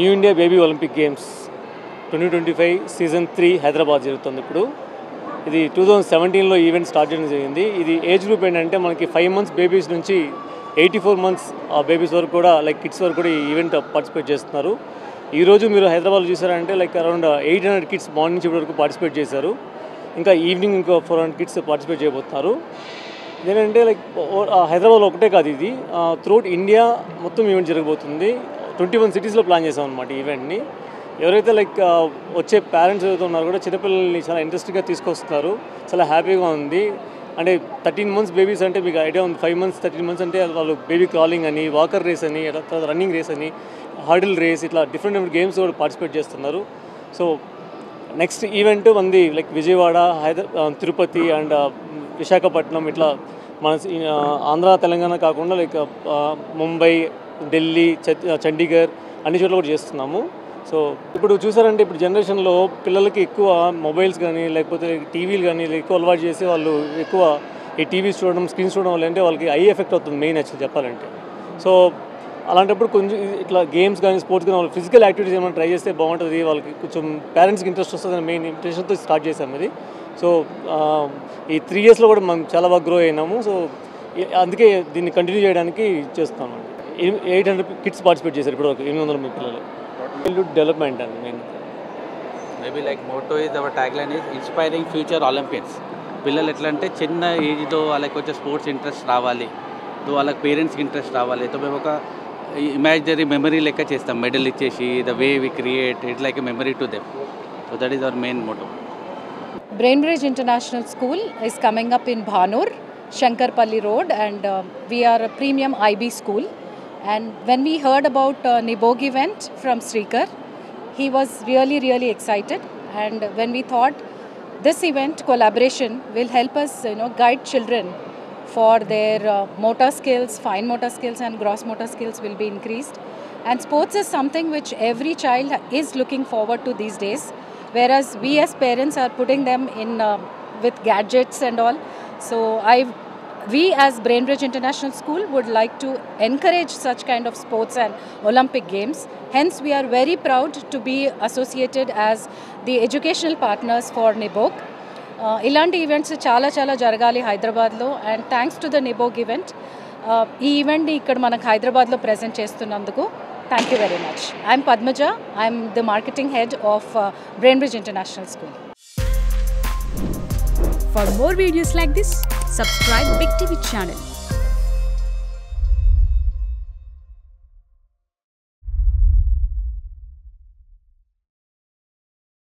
New India baby Olympic games 2025 season 3 Hyderabad జరుగుతుంది. ఇప్పుడు ఇది 2017లో ఈవెంట్ స్టార్ట్ చేయడం జరిగింది. ఇది ఏజ్ గ్రూప్ ఏంటంటే మనకి 5 months బేబీస్ నుంచి 84 months బేబీస్ వరకు కూడా లైక్ కిడ్స్ వరకు కూడా ఈ ఈవెంట్ పార్టిసిపేట్ చేస్తున్నారు. ఈరోజు మీరు హైదరాబాద్లో చూసారంటే లైక్ అరౌండ్ 800 కిడ్స్ మార్నింగ్ నుంచి ఇప్పటి వరకు పార్టిసిపేట్ చేశారు. ఇంకా ఈవినింగ్ ఇంకో 400 కిడ్స్ పార్టిసిపేట్ చేయబోతున్నారు. ఇదేంటంటే లైక్ హైదరాబాద్లో ఒకటే కాదు, ఇది త్రూఅవుట్ ఇండియా మొత్తం ఈవెంట్ జరగబోతుంది. 21 cities ప్లాన్ చేసాం అనమాట ఈవెంట్ని. ఎవరైతే లైక్ వచ్చే పేరెంట్స్ ఎవరైతే ఉన్నారో కూడా చిన్నపిల్లల్ని చాలా ఇంట్రెస్టింగ్గా తీసుకొస్తున్నారు. చాలా హ్యాపీగా ఉంది. అంటే 13 months బేబీస్ అంటే మీకు ఐడియా ఉంది. 5 months 13 months అంటే వాళ్ళు బేబీ క్రాలింగ్ అని, వాకర్ రేస్ అని, తర్వాత రన్నింగ్ రేస్ అని, హర్డిల్ రేస్, ఇట్లా డిఫరెంట్ గేమ్స్ కూడా పార్టిసిపేట్ చేస్తున్నారు. సో నెక్స్ట్ ఈవెంట్ మంది లైక్ విజయవాడ, తిరుపతి అండ్ విశాఖపట్నం, ఇట్లా మన ఆంధ్ర తెలంగాణ కాకుండా లైక్ ముంబై, ఢిల్లీ, చండీగఢ్ అన్ని చోట్ల కూడా చేస్తున్నాము. సో ఇప్పుడు చూసారంటే ఇప్పుడు జనరేషన్లో పిల్లలకి ఎక్కువ మొబైల్స్ కానీ లేకపోతే టీవీలు కానీ ఎక్కువ అలవాటు చేసి వాళ్ళు ఎక్కువ ఈ టీవీస్ చూడడం, స్క్రీన్స్ చూడడం వల్ల అంటే వాళ్ళకి ఐ ఎఫెక్ట్ అవుతుంది మెయిన్ యాక్చువల్ చెప్పాలంటే. సో అలాంటప్పుడు కొంచెం ఇట్లా గేమ్స్ కానీ స్పోర్ట్స్ కానీ వాళ్ళు ఫిజికల్ యాక్టివిటీస్ ఏమైనా ట్రై చేస్తే బాగుంటుంది, వాళ్ళకి కొంచెం పేరెంట్స్కి ఇంట్రెస్ట్ వస్తుందని మెయిన్ ఇంట్రెస్ట్తో స్టార్ట్ చేసాము ఇది. సో ఈ 3 yearsలో కూడా మనం చాలా బాగా గ్రో అయినాము. సో అందుకే దీన్ని కంటిన్యూ చేయడానికి చేస్తాము. 800 kids పార్టిసిపేట్ చేశారు ఇప్పుడు 800 పిల్లలు. చైల్డ్హుడ్ డెవలప్మెంట్ అండి main. Maybe like motto is our tagline is inspiring future Olympians. పిల్లలు ఎట్లా అంటే చిన్న ఏజ్లో వాళ్ళకి కొంచెం స్పోర్ట్స్ ఇంట్రెస్ట్ రావాలి, వాళ్ళకి పేరెంట్స్కి ఇంట్రెస్ట్ రావాలి. మేము ఒక ఇమాజినరీ మెమరీ లెక్క చేస్తాం, మెడల్ ఇచ్చేసి the way we create it like a memory to them. So that is our main motto. Brainbridge International School is coming up in Bhanur, Shankarpalli Road, and we are a premium IB school. And when we heard about Nibog event from Srikar, he was really excited. And when we thought this event collaboration will help us, guide children for their motor skills, fine motor skills and gross motor skills will be increased. And sports is something which every child is looking forward to these days, whereas we as parents are putting them in with gadgets and all. So we as Brainbridge International School would like to encourage such kind of sports and Olympic games. Hence we are very proud to be associated as the educational partners for NIBOG. ఇలాంటి events చాలా జరగాలి హైదరాబాద్లో. And thanks to the NIBOG event, ఈ ఈవెంట్ని ఇక్కడ మనకు హైదరాబాద్లో present చేస్తున్నందుకు thank you very much. I'm Padmaja, I'm the marketing head of Brainbridge International School. For more videos like this, subscribe Big TV channel.